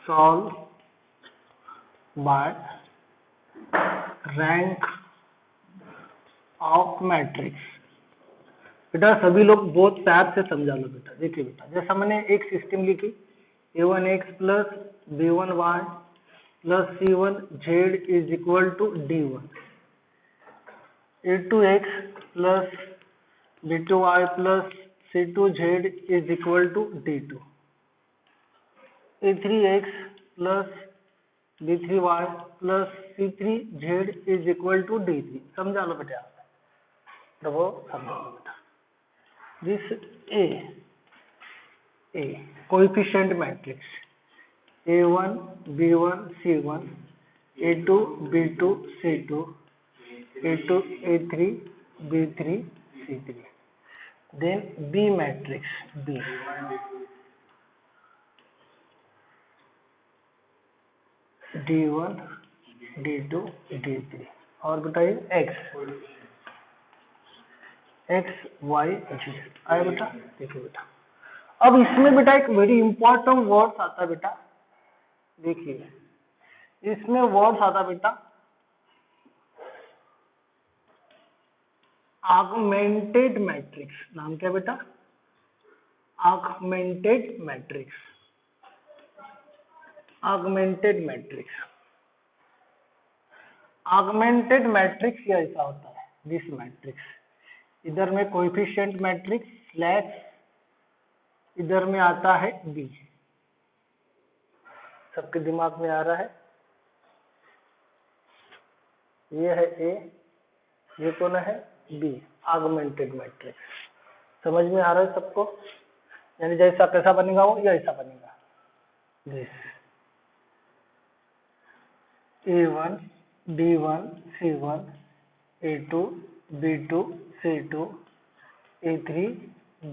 Solve by rank of matrix. बेटा सभी लोग बहुत प्यार से समझा लो बेटा। देखिए बेटा, जैसा मैंने एक सिस्टम लिखी a1x plus b1y plus c1z is equal to d1, a2x plus b2y plus c2z is equal to d2, a3x plus b3y plus c3z is equal to d3। समझा लो बेटा, देखो समझा लो बेटा। This A coefficient matrix a1 b1 c1 a2 b2 c2 a2 a3 b3 c3, then B matrix B d1 d2 d3 और बताइए x y z आया बेटा। देखिए बेटा, अब इसमें बेटा एक वेरी इंपॉर्टेंट वर्ड्स आता है बेटा। देखिए इसमें वर्ड्स आता बेटा ऑगमेंटेड मैट्रिक्स। नाम क्या बेटा? Augmented matrix. Augmented matrix, augmented matrix ये ऐसा होता है। दिस मैट्रिक्स इधर में कोएफिशिएंट मैट्रिक्स स्लैश इधर में आता है बी। सबके दिमाग में आ रहा है? ये है ए, ये कौन है? बी। ऑगमेंटेड मैट्रिक्स समझ में आ रहा है सबको? यानी जैसा कैसा बनेगा वो, ये ऐसा बनेगा। This a1 b1 c1 a2 b2 c2 a3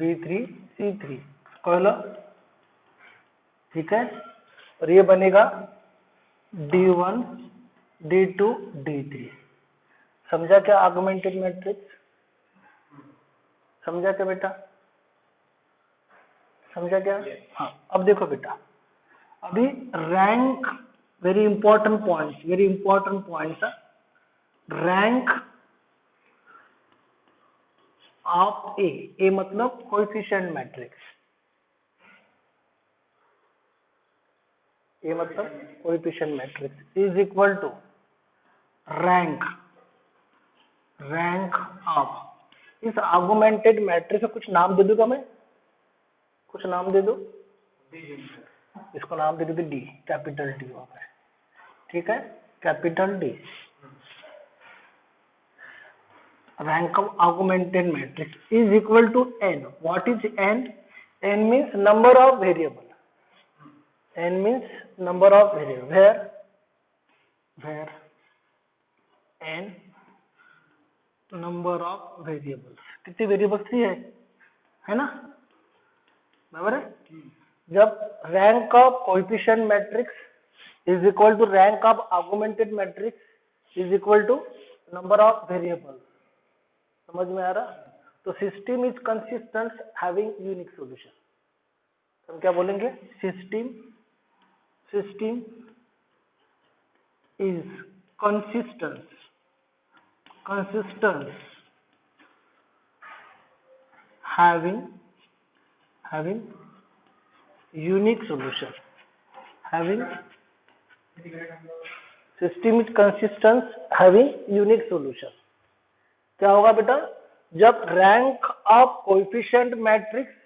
b3 c3 कहलो, ठीक है। और ये बनेगा d1 d2 d3। समझा क्या ऑगमेंटेड मैट्रिक्स? समझा क्या बेटा? समझा क्या? हाँ। अब देखो बेटा, अभी रैंक वेरी इंपॉर्टेंट पॉइंट्स है। रैंक ऑफ ए मतलब कोएफिशिएंट मैट्रिक्स, ए मतलब coefficient matrix is equal to rank of. इस ऑगमेंटेड मैट्रिक्स का कुछ नाम दे दूंगा मैं, कुछ नाम दे दो। इसको नाम दे दो डी, कैपिटल डी होगा, ठीक है, capital D. Rank of augmented matrix is equal to N. What is N? N means number of variable. n means number of variable, where n number of variables। कितनी variables थी है ना, बराबर है। जब rank of coefficient matrix is equal to rank of augmented matrix is equal to number of variable. समझ में आ रहा? तो system is consistent having unique solution. हम क्या बोलेंगे? System is consistent having unique solution, system is consistent having unique solution। क्या होगा बेटा? जब rank of coefficient matrix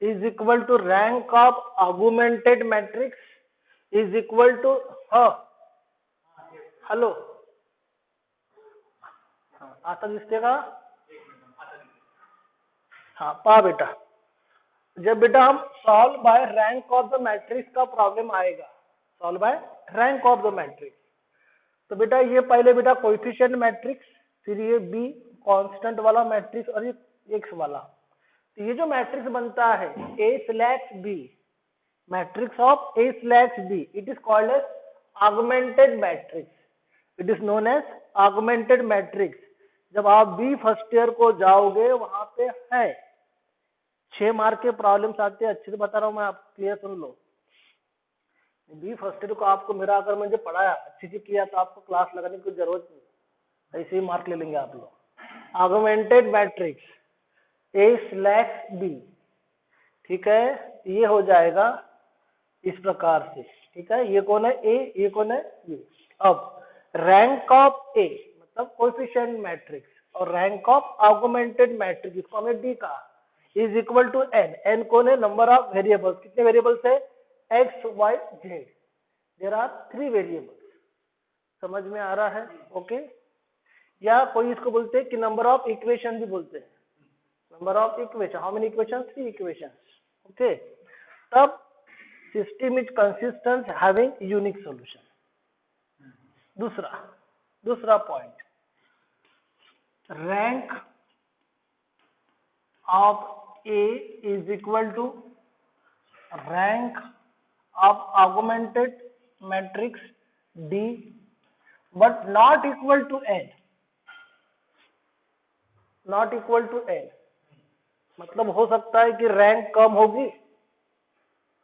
is equal to rank of augmented matrix is equal to hello, आता दिसते का? हाँ पा बेटा, जब बेटा हम solve by rank of the matrix का प्रॉब्लम आएगा, solve by rank of the matrix, तो बेटा ये पहले बेटा कोएफिशिएंट मैट्रिक्स, फिर ये बी कांस्टेंट वाला मैट्रिक्स और ये एक्स वाला। तो ये जो मैट्रिक्स बनता है A slash B, matrix of A slash B, it is called as augmented matrix. It is known as augmented matrix. जब आप बी फर्स्ट ईयर को जाओगे वहां पे है 6 मार्क के प्रॉब्लम्स आते हैं, अच्छे से बता रहा हूं मैं, आप क्लियर सुन लो। बी फर्स्ट ईयर को आपको मेरा अगर मुझे पढ़ाया अच्छी से किया तो आपको क्लास लगाने की जरूरत नहीं, ऐसे ही मार्क ले लेंगे आप लोग। Augmented matrix A slash B, ठीक है, ये हो जाएगा इस प्रकार से, ठीक है। ये कौन है ए, ये कौन है ये। अब रैंक ऑफ ए मतलब कोएफिशिएंट मैट्रिक्स और रैंक ऑफ ऑगमेंटेड मैट्रिक्स, इसको हमने डी कहा, is equal to N. N कौन है, नंबर ऑफ वेरिएबल्स, कितने वेरिएबल्स है, X Y Z, there are 3 variables. समझ में आ रहा है, ओके। या कोई इसको बोलते हैं कि नंबर ऑफ इक्वेशन भी बोलते हैं, number of equation, how many equation, 3 equation, okay. तब system is consistent having unique solution. दूसरा point, rank of A is equal to rank of augmented matrix D but not equal to N, not equal to N मतलब हो सकता है कि rank कम होगी,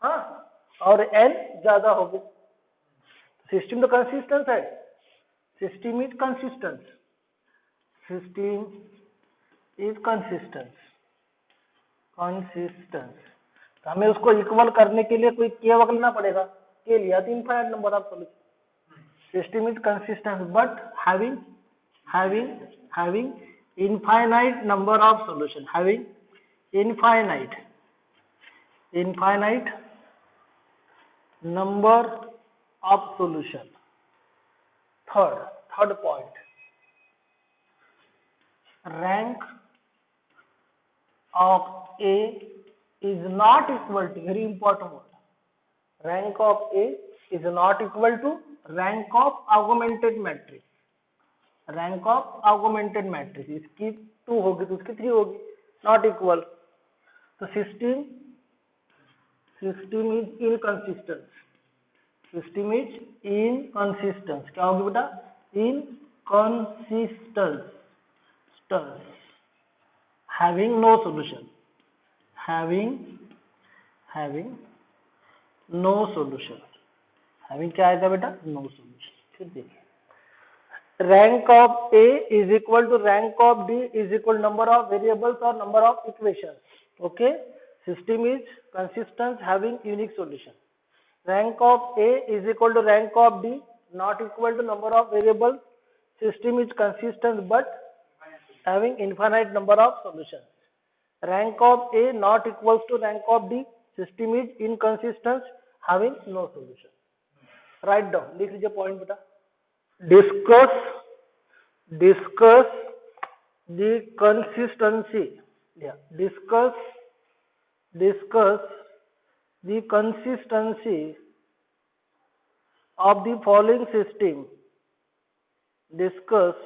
हाँ, और एन ज्यादा होगी। सिस्टम तो कंसिस्टेंट है, system is consistent, system is consistent, तो हमें उसको इक्वल करने के लिए कोई के बदलना पड़ेगा, के लिया तो infinite number of solution. System is consistent but having infinite number of solution, having infinite number of solution। third point, rank of A is not equal to, very important word, rank of A is not equal to rank of augmented matrix, rank of augmented matrix, इसकी 2 होगी तो उसकी 3 होगी, not equal. तो system is inconsistent, system is inconsistent, क्या होगी बेटा, inconsistent, having no solution, having no solution, having क्या आएगा बेटा, नो सॉल्यूशन। फिर देखिए, rank of A is equal to rank of D is equal number of variables or number of equations, okay। System is consistent having unique solution। Rank of A is equal to rank of D, not equal to number of variables, system is consistent but having infinite number of solutions। Rank of A not equals to rank of D, system is inconsistent having no solution। Write down, लिख लीजिए point बेटा। discuss the consistency, yeah, discuss the consistency of the following system, discuss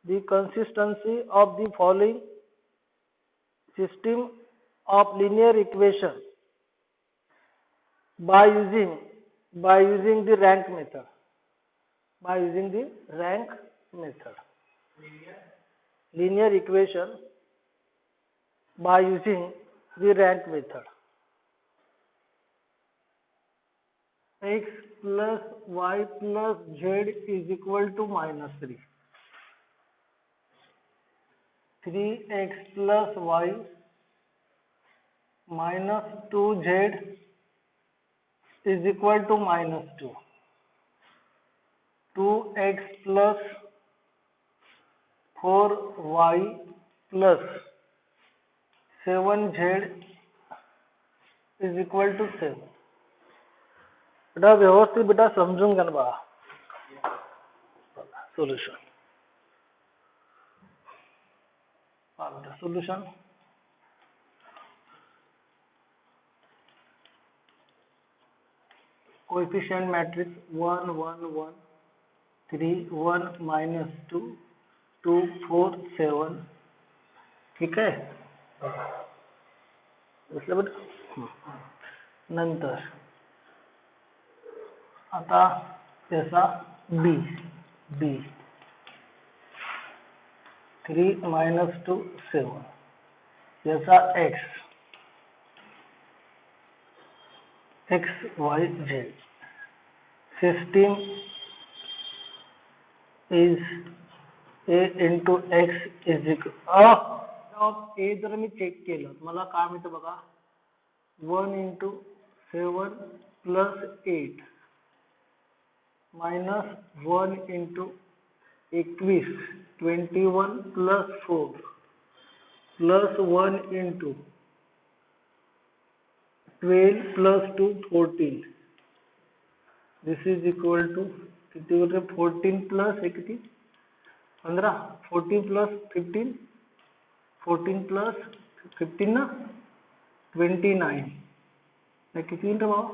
the consistency of the following system of linear equation by using the rank method, by using the rank method, linear equation by using the rank method। x plus y plus z is equal to -3, 3x plus y minus 2z is equal to -2, 2x plus 4y plus 7z is equal to 7। बेटा व्यवस्थित बेटा समझूंगा ना, solution, solution coefficient matrix 1 1 1 3 1 -2 2 4 7, ठीक है। नंतर आता त्याचा b 3 -2 7, याचा x y z system is A into X is equal of A. जर मी चेक केलं मला काय मिळतं बघा, 1 into 7 plus 8 minus 1 into 21 21 plus 4 plus 1 into 12 plus 2 14. This is equal to किती होते 14 प्लस हे किती 15 14 प्लस 15 14 प्लस 15 ना 29 हे किती होईल रे भाऊ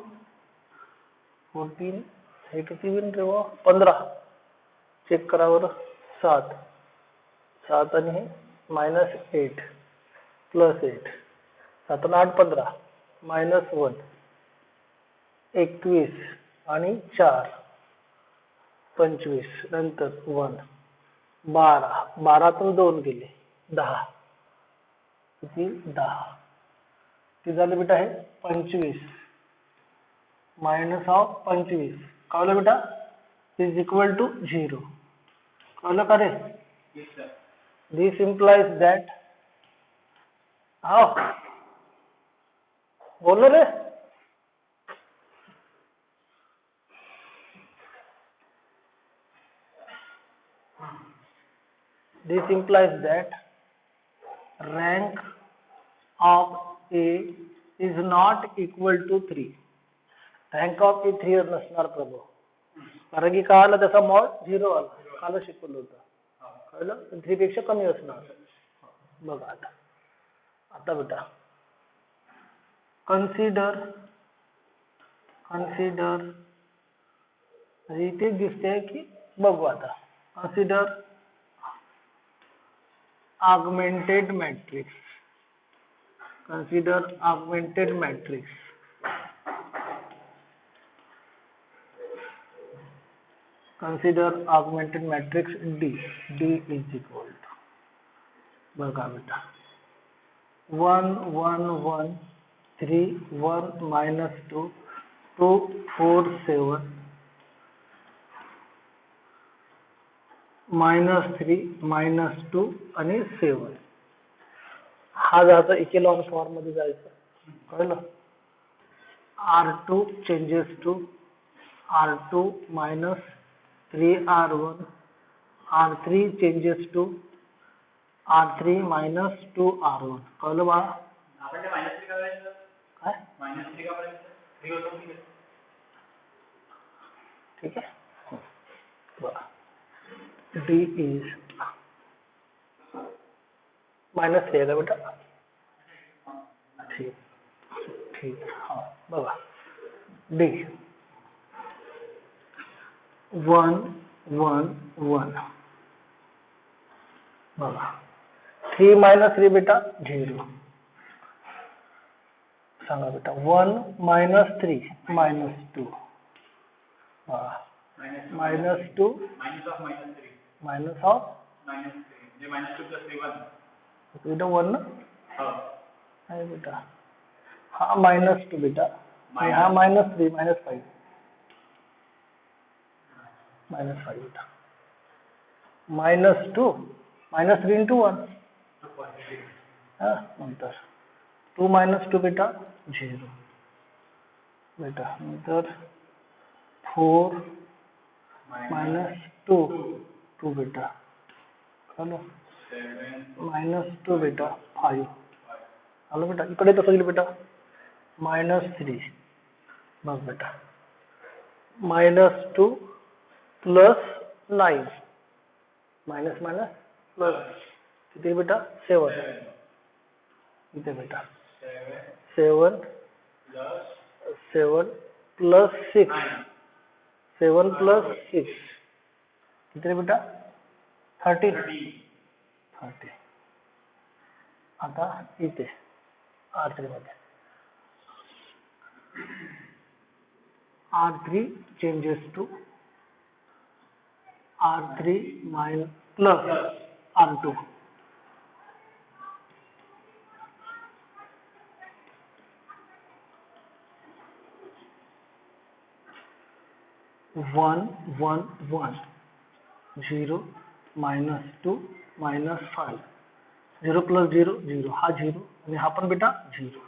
14 हे किती होईल रे भाऊ 15 चेक करा बरं 7 7 आणि हे मायनस 8 प्लस 8 7 आणि 8 15 मायनस 1 21 आणि 4 25 नंतर 1 12 12तून 2 गेले 10 किती 10 किती झाले बेटा हे 25 मायनस ऑफ 25 कळलं बेटा इज इक्वल टू 0. कळलं का रे? दिस इम्प्लाइज दॅट हाउ बोल रे this implies that rank of A is not equal to 3. rank of A 3 नसणार प्रभू कारण की काय आला त्याचा मॉड 0 आला काल शिकवलं होतं कळलं 3 पेक्षा कमी असणार. बघा आता बेटा कन्सिडर इथे दिसते की बघू आता consider augmented matrix. Consider augmented matrix. Consider augmented matrix D. D is equal to बघा बेटा 1 1 1 3 1 minus 2 2 4 7 -3 -2 आणि 7 हा जायचा इकेलॉन फॉर्म मध्ये जायचं कळलं. R2 changes to R2 minus 3R1 R3 changes to R3 minus 2R1 कळलं बा काय ठीक आहे बघा D is -3 आहे का बेटा ठीक हाँ बघा D 1 1 1 बघा 3 minus 3 बेटा 0 सांगा बेटा 1 minus 3 minus 2 बघा -2 minus of बेटा 1 ना है बेटा हाँ -2 बेटा हाँ -3 -5 बेटा -2 -3 into 1 हाँ नंतर 2 -2 बेटा 0 बेटा नंतर 4 -2 2 बेटा हेलो -2 बेटा 5 हेलो बेटा इकडे तसं गेलं बेटा -3 बघ बेटा -2 प्लस 9 माइनस माइनस प्लस किती बेटा 7 इथे बेटा 7 प्लस 6 7 प्लस 6 किती बेटा 30 आता इथे R3 मध्ये R3 changes to R3 minus plus R2 1 1 1 0 -2 -5 0 + 0 0 हा 0 आणि हा पण बेटा 0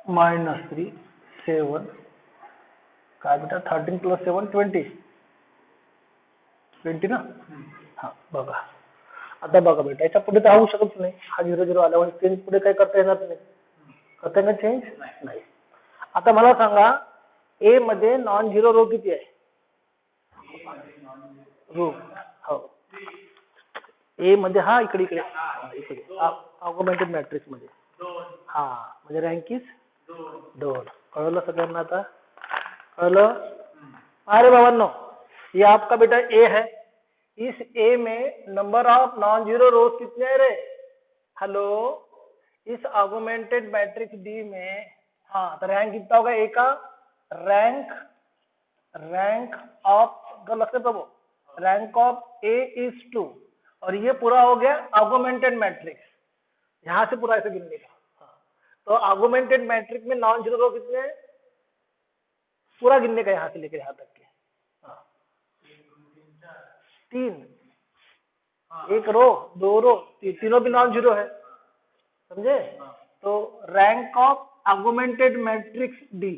-3 7 काय बेटा 13 + 7 20 20 ना हा बघा आता बघा बेटा याच्या पुढे तर होऊ शकत नाही हा 0 0 आल्यावर चेंज पुढे काय करता येणार नाही करता येणार चेंज नाही आता मला सांगा ए मध्ये नॉन झिरो रो किती आहे रो हो ए मध्ये हा इकडे इकडे इकडे ऑगमेंटेड मॅट्रिक्स मध्ये हा म्हणजे रँक इज 2 कळलं सगळ्यांना आता कळलं अरे बाबांनो ये आपका बेटा ए है इस ए में नंबर ऑफ नॉन जीरो रोज कितने हैं रे हेलो इस ऑगमेंटेड मैट्रिक्स डी में हाँ तो रैंक कितना होगा ए का रैंक रैंक ऑफ लगते तो वो रैंक ऑफ ए इज 2 और ये पूरा हो गया ऑगमेंटेड मैट्रिक्स यहां से पूरा ऐसे गिनने का हाँ। तो ऑगमेंटेड मैट्रिक्स में नॉन जीरो रो कितने हैं पूरा गिनने का यहां से लेकर यहां तक के हाँ। 3 एक रो 2 रो तीनों भी नॉन जीरो है समझे तो rank of augmented matrix D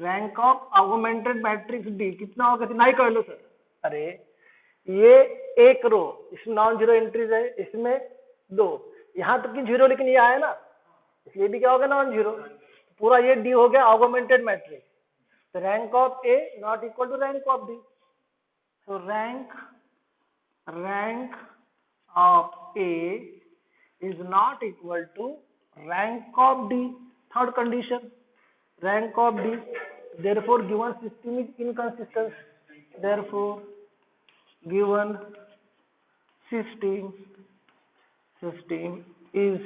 rank of augmented matrix D कितना होगा नहीं कह लो सर अरे ये एक रो इसमें नॉन जीरो एंट्रीज है इसमें 2 यहां तक की जीरो लेकिन ये आया ना इसलिए भी क्या होगा नॉन जीरो पूरा ये डी हो गया ऑगमेंटेड मैट्रिक्स तो rank of A not equal to rank of D so rank of A is not equal to rank of D third condition rank of D therefore given system is inconsistent therefore given system is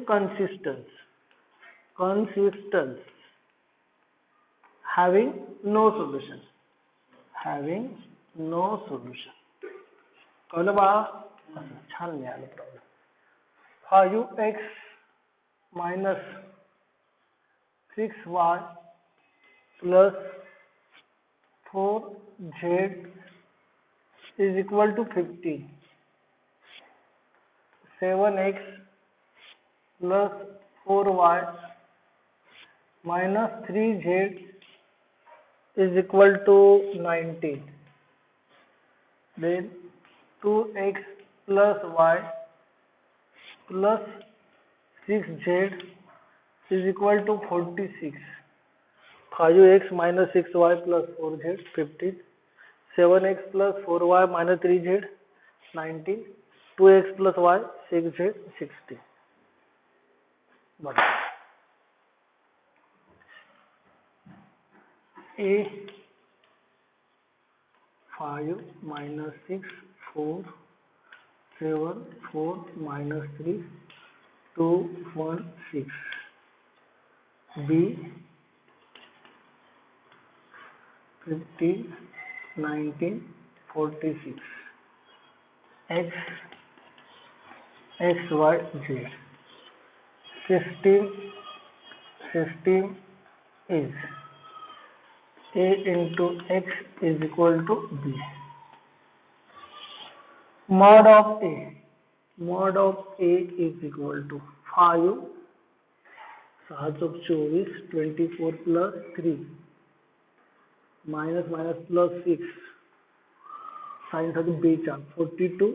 consistent having no solution कळलं बा छान मिळालं problem 5x - 6y + 4z is equal to 15 7x + 4y - 3z is equal to 19 then 2x plus y plus 6z is equal to 46 5x minus 6y plus 4z 15 7x plus 4y minus 3z 19 2x plus y 6z 60 बता A 5 minus 6 4 7 4 minus 3 2 1 6 B 15 19 46 X y z system is A into X is equal to B. Mod of A is equal to 5 7 24 24 plus 3 minus plus 6 sin 42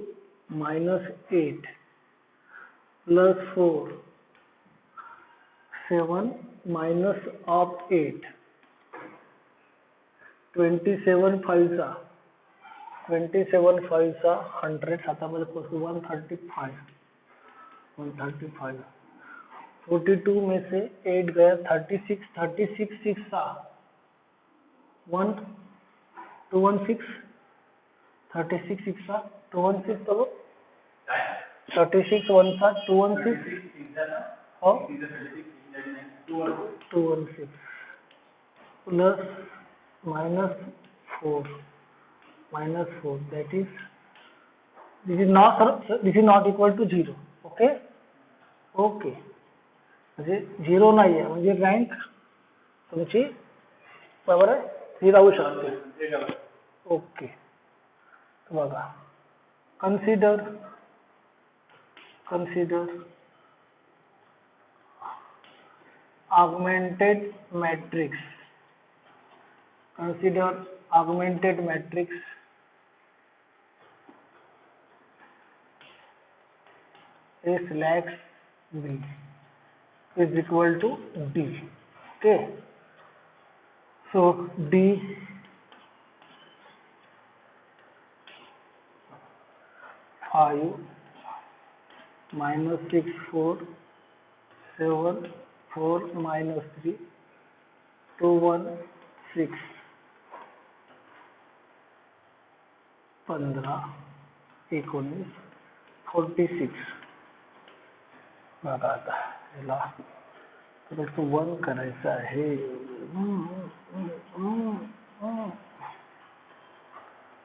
minus 8 plus 4 7 minus of 8 27 5 100 हातामध्ये 135 42 में से 8 गया 36 6 1 216 36 6 216 तो 36 1 216 और 216 plus -4 that is this is not equal to 0 okay म्हणजे 0 नाही आहे म्हणजे रँक तुमची बरोबर आहे ही राहू शकते. ओके. बघा, consider augmented matrix. Consider augmented matrix A slash B is equal to D. Okay. So D five minus 6 4 7 4 minus 3 2 1 6 15 19 46. बघा आता याला थोडंसं वन करायचं आहे.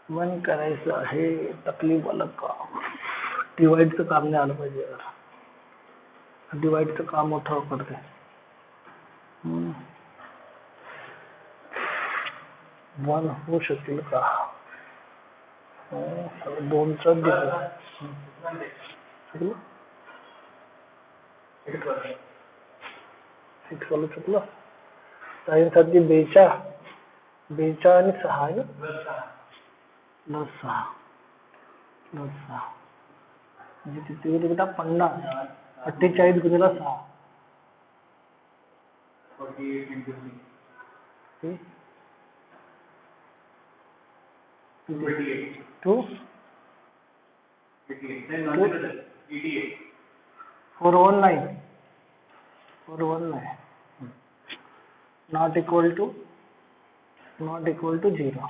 वन करायचं आहे. तकलीफ आलं का? डिवाइडचं काम नाही आलं पाहिजे. डिवाइडचं काम मोठं करते. वन होऊ शकेल का? दोनचा सिक्स वाला चुकलं. साईनसाठी 42 आणि 6 आहे ना. प्लस 6 म्हणजे किती होते बेटा? 50. 48 गुणिले 6 2 419 नॉट इक्वल टू 0.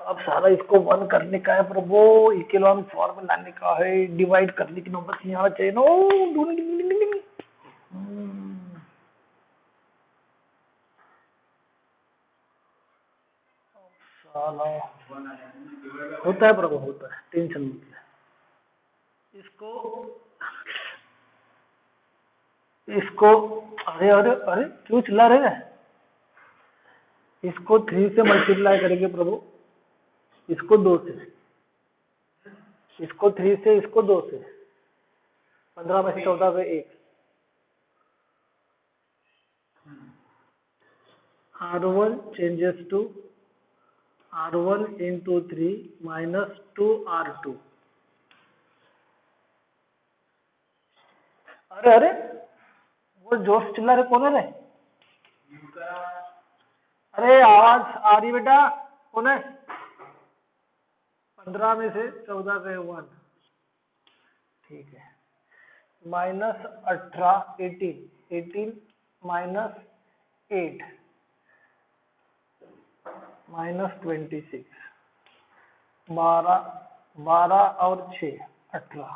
अब सारा इसको वन करने का है प्रभु. इक्विलिब्रियम फॉर्म में लाने का है. डिवाइड करने की नौबत नहीं आना चाहिए. नो साला होता है प्रभु, होता है. टेंशन मत ले. इसको अरे अरे अरे क्यों चिल्ला रहे हैं? इसको 3 से मल्टीप्लाई करेंगे प्रभु. इसको 2 से, इसको 3 से, इसको 2 से. 15 में से 14 पे 1. R1 changes to R1 into 3 minus 2R2. अरे अरे वो जोर से चिल्ला रहे कौन है रे? अरे आवाज आ रही बेटा? कौन है? 15 में से 14 गए 1. ठीक है. Minus 18 minus 8 minus 26. 12 और 6 18.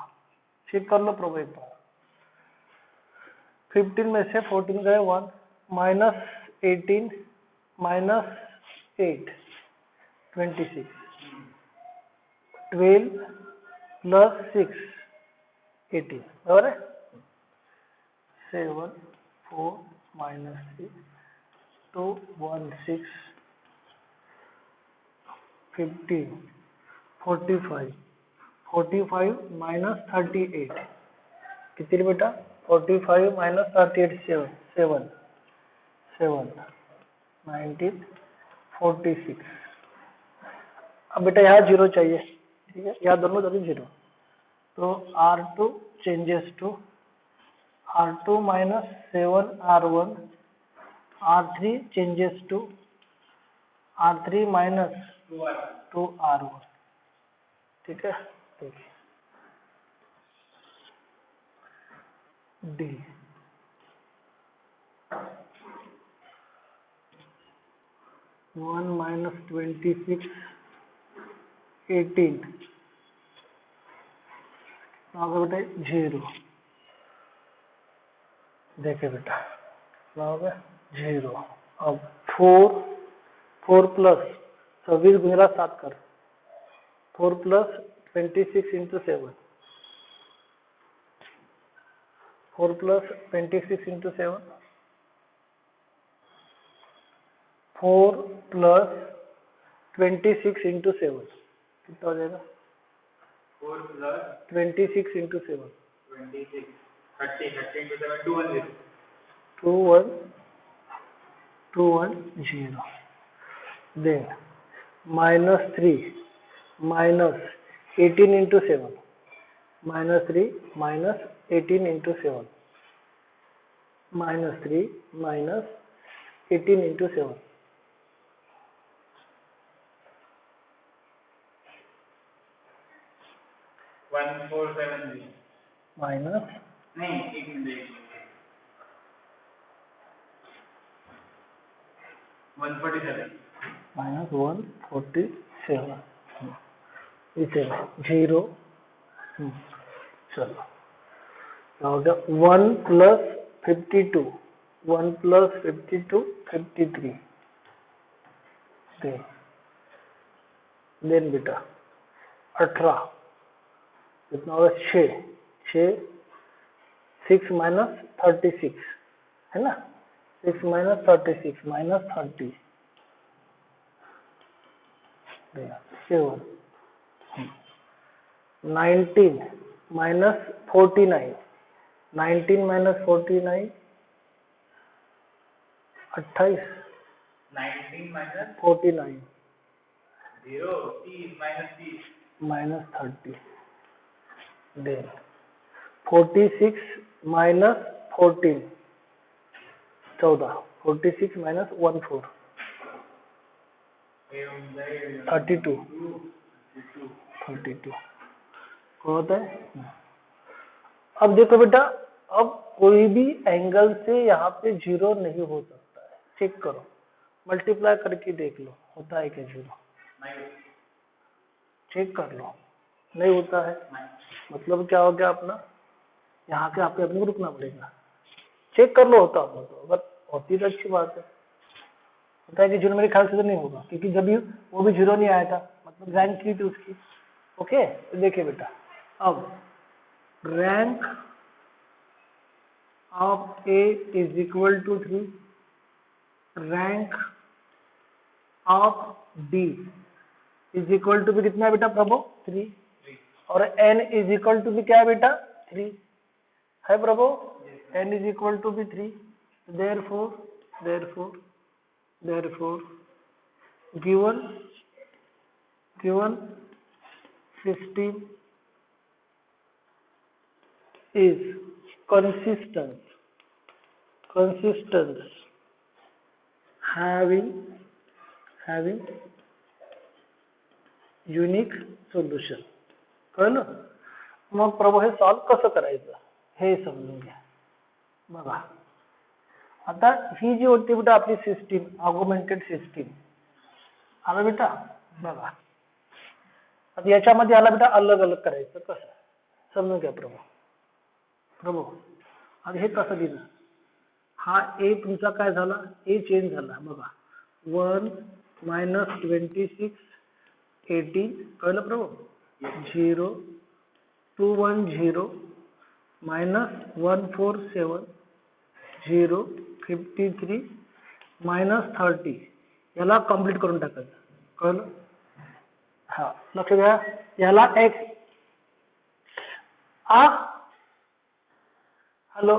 चेक कर लो प्रभु एक बार. 15 में से 14 गए 1 माइनस 18 माइनस 8 26. 12 प्लस 6 18. बराबर है. 7 4 माइनस 3 2 1 6 15 45 माइनस 38 कितनी बेटा? 45 माइनस 38 7 19 46. अब बेटा यहाँ 0 चाहिए. ठीक है, यहाँ दोनों 0. तो R2 changes to R2 minus 7 R1. R3 changes to R3 minus 2 R1. ठीक है. ठीक है. D 1 minus 26 18. बेटा 0. देखे बेटा 0. अब 4 प्लस 26 गुणिला 7 कर. 4 plus 26 into 7. 4 plus 26 into 7. 4 plus 26 into 7 कितना हो जाएगा? 4 plus 26 into 7 26 30 into 7 210 210 then minus 3 minus 18 into 7 minus 3 minus 18 into 7 minus 3 minus 18 into 7 1470 minus नहीं एक मिनट 147 minus 147 इसे 0 चलो क्या हो गया? 1 प्लस 52 1 प्लस 52 53 देन बेटा 18 कितना होगा? 6 6 माइनस 36 है ना? 6 minus 36 minus 30 7 19 minus 49 19 minus 49 28 19 minus 49 0 30 minus 30 minus 30 then 46 minus 14 14 46 minus 14 32 होता है। अब देखो बेटा, अब कोई भी एंगल से यहाँ पे जीरो नहीं हो सकता है। चेक करो, मल्टीप्लाई करके देख लो होता है क्या जीरो? चेक कर लो, नहीं होता है। मतलब क्या हो गया अपना, यहाँ के आपके अपने को रुकना पड़ेगा। चेक कर लो होता होगा तो, अगर होती तो अच्छी बात है। होता है कि जीरो मेरे ख्याल से तो नहीं होगा, क्योंकि जब वो भी जीरो नहीं आया था, मतलब रैंक 3 थी उसकी। ओके, तो देखिए बेटा, अब rank of A is equal to 3, rank of D is equal to भी कितना है बेटा प्रभु? 3, और n इज इक्वल टू भी क्या है बेटा? 3 है प्रभु। n इज इक्वल टू भी 3, therefore given 16 is consistent having unique solution. कळलं? मग प्रभू हे सॉल्व कसं करायचं हे समजून घ्या. बघा आता ही जी होती बेटा आपली सिस्टीम, ऑगमेंटेड सिस्टीम आला बेटा. बघा आता याच्यामध्ये आला बेटा अलग अलग करायचं कसं समजून घ्या प्रभू. आता हे कसं दिलं, हा ए तुमचा काय झाला, ए चेंज झाला. बघा 1 मायनस 26 18 कळलं प्रभू. 0 210 मायनस 147 0 53 मायनस 30 याला कम्प्लीट करून टाकायचं. कळलं? हा लक्ष द्या, याला एक्स हेलो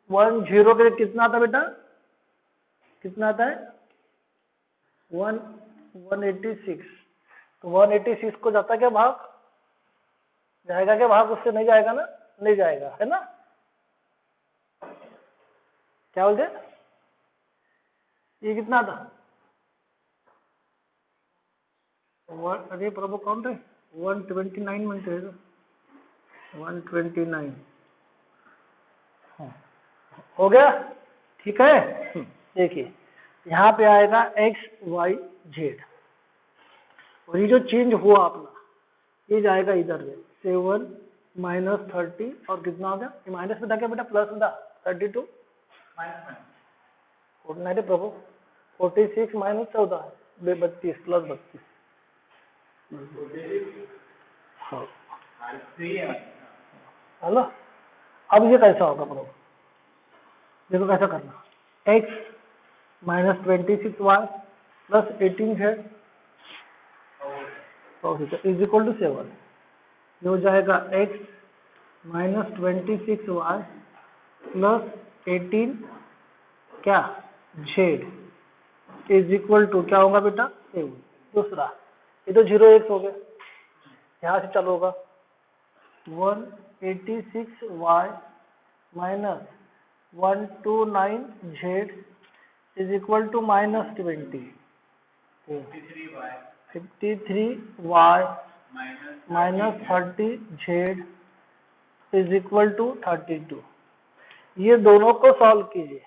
210 के कितना आता बेटा? कितना आता है? 186. तो 186 को जाता क्या भाग? जाएगा क्या भाग? उससे नहीं जाएगा ना? नहीं जाएगा, है ना? क्या बोलते? ये कितना था? अरे प्रभु कौन थे? 129 म्हणते हैं 129. हो गया? ठीक है. देखिए यहाँ पे आएगा एक्स वाई जेड, और ये जो चेंज हुआ अपना ये जाएगा इधर में 7 माइनस 30 और कितना हो गया? ये माइनस में था क्या बेटा? प्लस में था 32 माइनस नहीं रे प्रभु 46 माइनस 14 32 प्लस 32. हेलो, अब ये कैसा होगा प्रभु? देखो कैसा करना. X minus 26y plus 18z is equal to 7। ये हो जाएगा एक्स माइनस 26y प्लस 18 क्या z इज इक्वल टू क्या होगा बेटा 7। दूसरा ये तो 0x हो गया, यहाँ से चालू होगा 186y minus 129z is equal to minus 20। 53y minus 30z is equal to 32। ये दोनों को सॉल्व कीजिए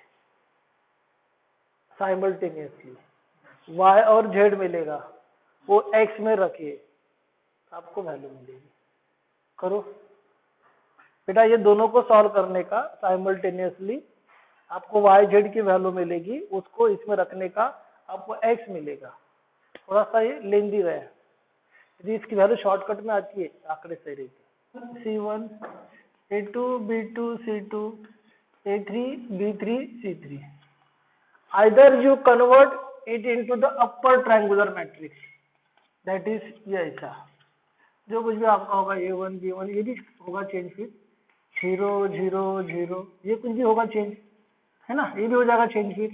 साइमल्टेनियसली, y और z मिलेगा, वो x में रखिए, आपको वैल्यू मिलेगी। करो बेटा, ये दोनों को सॉल्व करने का साइमल्टेनियसली आपको y z की वैल्यू मिलेगी, उसको इसमें रखने का आपको x मिलेगा। थोड़ा सा ये लेंदी है, यदि इसकी वैल्यू शॉर्टकट में आती है आंकड़े सही रहते। C1 A2 B2 C2 A3 B3 C3। Either you convert it into the upper triangular matrix, that is ये ऐसा जो कुछ भी आपका होगा A1 B1 ये भी होगा चेंज, फिर 0 0 0 ये कुछ भी होगा चेंज, है ना, ये भी हो जाएगा चेंज फिर।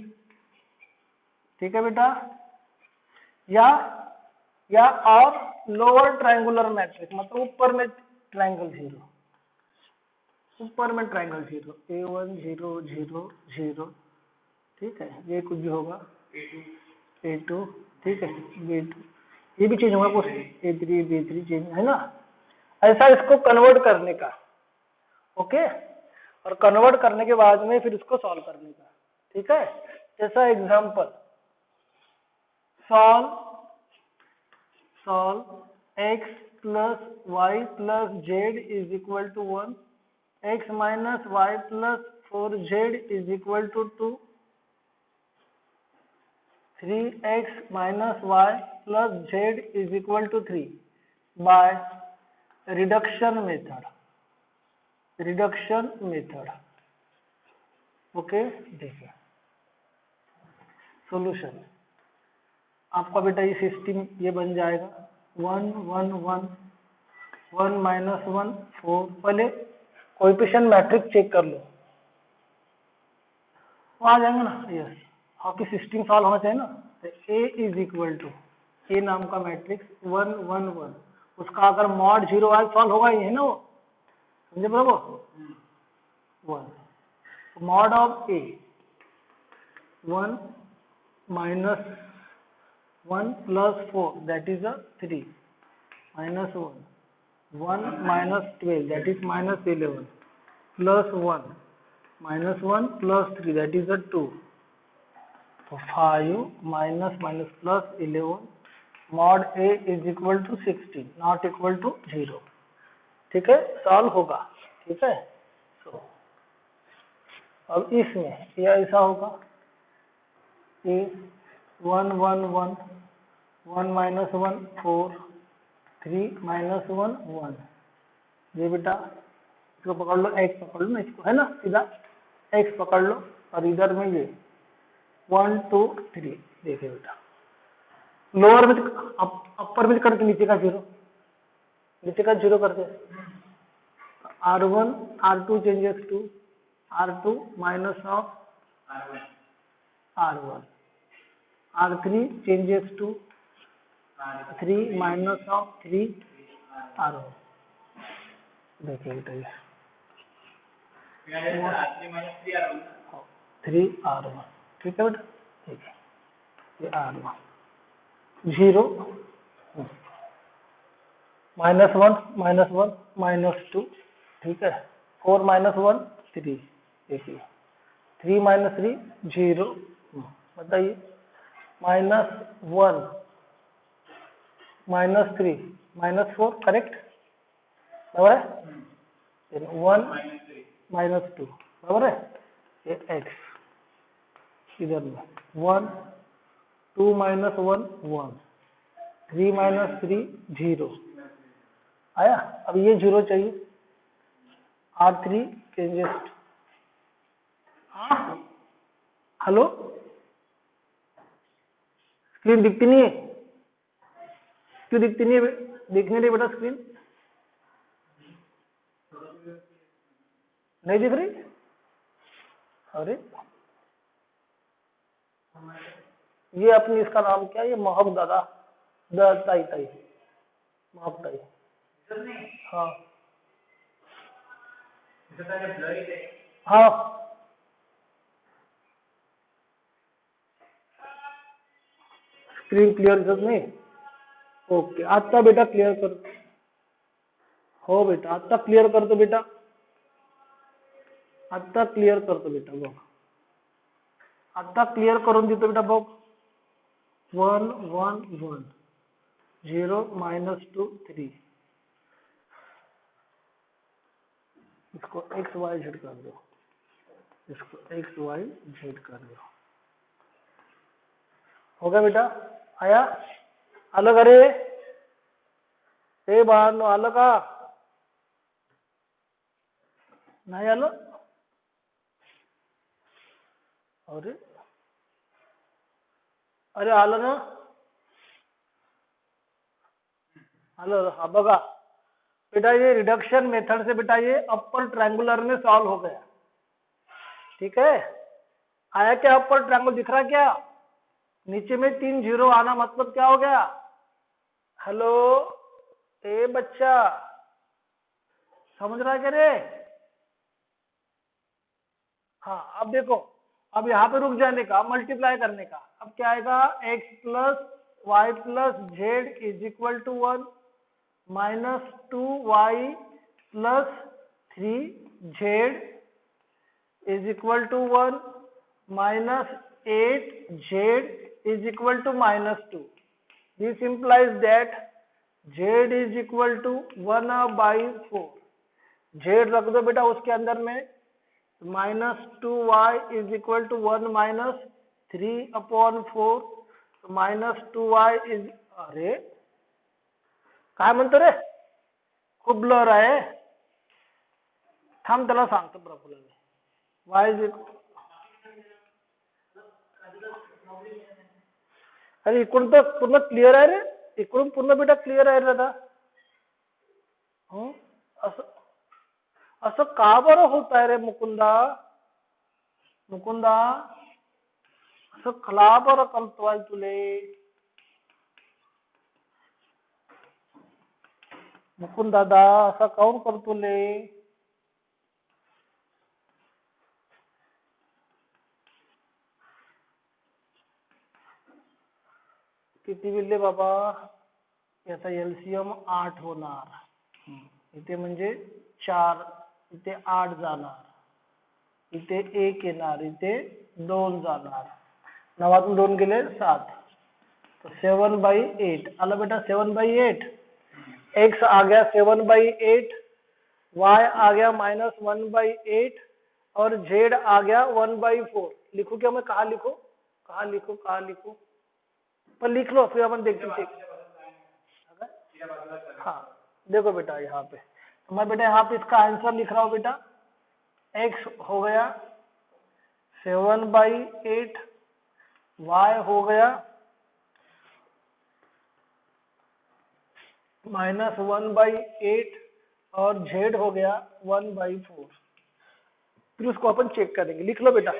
ठीक है बेटा, या और लोअर ट्रायंगुलर मैट्रिक्स, मतलब ऊपर में ट्रायंगल 0, ऊपर में ट्रायंगल 0 A1 0 0 0। ठीक है, ये कुछ भी होगा A2 ठीक है B2 ये भी चेंज होगा कुछ A3 B3 चेंज, है ना। ऐसा इसको कन्वर्ट करने का, ओके, और कन्वर्ट करने के बाद में फिर इसको सॉल्व करने का। ठीक है, जैसा example solve x plus y plus z is equal to 1, x minus y plus 4z is equal to 2, 3x minus y plus z is equal to 3 by reduction method. Okay, देखिए solution आपका बेटा ये system ये बन जाएगा 1 1 1 1 minus 1 4। पहले coefficient matrix check कर लो, वो आ जाएंगे ना। यस, आपकी सिस्टम सॉल्व होना चाहिए ना। तो A इज इक्वल टू ए नाम का मैट्रिक्स 1 1 1, उसका अगर मॉड 0 आए सॉल्व होगा, ये है ना वो, समझे बराबर 1 mod of A 1 minus 1 plus 4 that is a 3 minus 1 minus 12 that is minus 11 plus 1 minus 1 plus 3 that is a 2, so 5 minus plus 11 mod A is equal to 16 not equal to 0। ठीक है, solve होगा। ठीक है, so अब इसमें ये ऐसा होगा A 1 1 1 1 minus 1 4 3 minus 1 1। ये बेटा इसको पकड़ लो, x पकड़ लो ना इसको, है ना, सीधा x पकड़ लो, और इधर में ये 1 2 3। देखिए बेटा लोअर में अपर में करके नीचे का 0 करते R1 R2 changes to R2 minus of R1 R3 changes to 3 minus of 3 R1। देखिए बेटा ये 3 R1। ठीक है बेटा, ठीक है, ये R1 0 माइनस 1 माइनस 2। ठीक है, 4 माइनस 1 3। देखिए 3 माइनस 3 0। बताइए माइनस 1 माइनस 3 माइनस 4 करेक्ट, बराबर है 1 माइनस 2 बराबर है, ये x इधर में 1 2 माइनस 1 1 3 माइनस 3 0 आया। अब ये 0 चाहिए, R3 चेंजेस हेलो, स्क्रीन दिखती नहीं है? क्यों दिखती नहीं है? दिखने नहीं बेटा स्क्रीन, नहीं दिख रही? अरे ये अपनी, इसका नाम क्या है? ये महक दादा, ताई ताई, महक ताई। हाँ हाँ, स्क्रीन क्लियर दिसत नाही? ओके, आता बेटा क्लियर कर. हो बेटा, आता क्लियर करतो बेटा, आता क्लियर करतो बेटा. बघ, आता क्लियर करून देतो बेटा. बघ, 1 1 1 0 -2 3. इसको एक्स वाई जेड कर दो, इसको एक्स वाई जेड कर दो. हो गया बेटा? आया? आलं का रे? हे बाळांनो, आलं का? नाही आलं? अरे अरे आलं ना? आलं. हा बघा बेटा, ये रिडक्शन मेथड से बेटा ये अपर ट्रायंगुलर में सॉल्व हो गया. ठीक है? आया क्या? अपर ट्रायंगल दिख रहा क्या? नीचे में 3 0 आना मतलब क्या हो गया? हेलो ए बच्चा, समझ रहा है क्या रे? हाँ, अब देखो, अब यहाँ पे रुक जाने का, मल्टीप्लाई करने का. अब क्या आएगा? x plus Y plus Z is equal to 1 -2y plus 3z is equal to 1 -8z is equal to -2. This implies that z is equal to 1/4. z रख दो बेटा उसके अंदर में. -2y is equal to 1 -3/4. -2y is, अरे काय म्हणतो रे? खूप ब्लर आहे. थांब, त्याला सांगतो प्रफुल्ल. y is equal, अरे इकडून तर पूर्ण क्लिअर आहे रे. इकडून पूर्ण बेटा क्लिअर आहे रे दादा. असं असं का बरं होत आहे रे मुकुंदा? मुकुंदा, असं का बरं कळतोय तुले? मुकुंद दादा, असा काऊन करतो ले? किती विल्ले बाबा? याचा एलसीएम 8 होणार. इथे म्हणजे 4, इथे 8 जाणार, इथे 1 येणार, इथे 2 जाणार. 9 2 गेले 7. तो 7/8 आला बेटा. 7/8. x आ गया 7/8, y आ गया -1/8 और z आ गया 1/4. लिखूं क्या मैं? कहाँ लिखूं? कहाँ लिखूं? कहाँ लिखूं? पर लिख लो, फिर अपन देखते हैं. हाँ देखो बेटा, यहाँ पे तो मैं बेटा यहाँ पे इसका आंसर लिख रहा हूँ बेटा. x हो गया 7/8, y हो गया -1/8 और z हो गया 1/4. फिर उसको अपन चेक करेंगे. लिख लो बेटा.